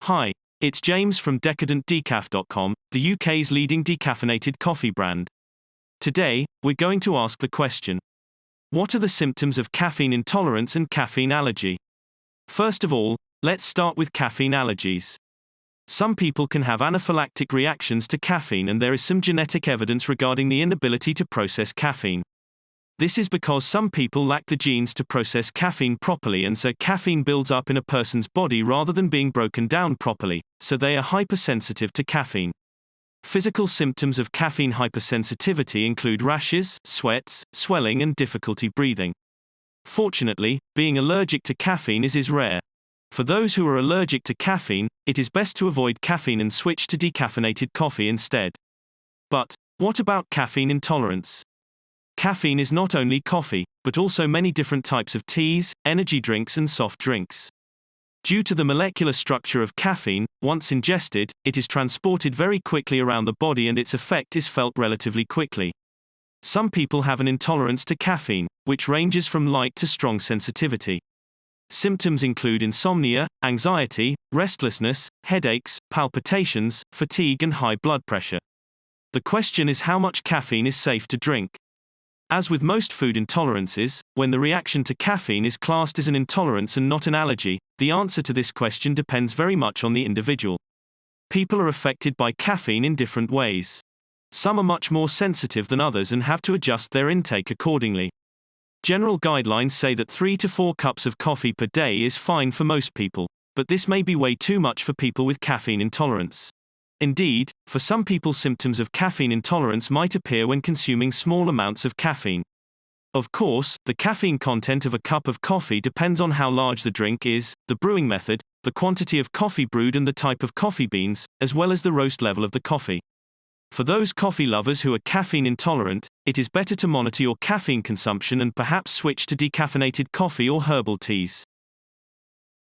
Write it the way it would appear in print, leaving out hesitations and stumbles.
Hi, it's James from decaf.com, the UK's leading decaffeinated coffee brand. Today, we're going to ask the question: what are the symptoms of caffeine intolerance and caffeine allergy? First of all, let's start with caffeine allergies. Some people can have anaphylactic reactions to caffeine, and there is some genetic evidence regarding the inability to process caffeine. This is because some people lack the genes to process caffeine properly, and so caffeine builds up in a person's body rather than being broken down properly, so they are hypersensitive to caffeine. Physical symptoms of caffeine hypersensitivity include rashes, sweats, swelling, and difficulty breathing. Fortunately, being allergic to caffeine is rare. For those who are allergic to caffeine, it is best to avoid caffeine and switch to decaffeinated coffee instead. But what about caffeine intolerance? Caffeine is not only coffee, but also many different types of teas, energy drinks, and soft drinks. Due to the molecular structure of caffeine, once ingested, it is transported very quickly around the body and its effect is felt relatively quickly. Some people have an intolerance to caffeine, which ranges from light to strong sensitivity. Symptoms include insomnia, anxiety, restlessness, headaches, palpitations, fatigue, and high blood pressure. The question is how much caffeine is safe to drink. As with most food intolerances, when the reaction to caffeine is classed as an intolerance and not an allergy, the answer to this question depends very much on the individual. People are affected by caffeine in different ways. Some are much more sensitive than others and have to adjust their intake accordingly. General guidelines say that 3 to 4 cups of coffee per day is fine for most people, but this may be way too much for people with caffeine intolerance. Indeed, for some people, symptoms of caffeine intolerance might appear when consuming small amounts of caffeine. Of course, the caffeine content of a cup of coffee depends on how large the drink is, the brewing method, the quantity of coffee brewed, and the type of coffee beans, as well as the roast level of the coffee. For those coffee lovers who are caffeine intolerant, it is better to monitor your caffeine consumption and perhaps switch to decaffeinated coffee or herbal teas.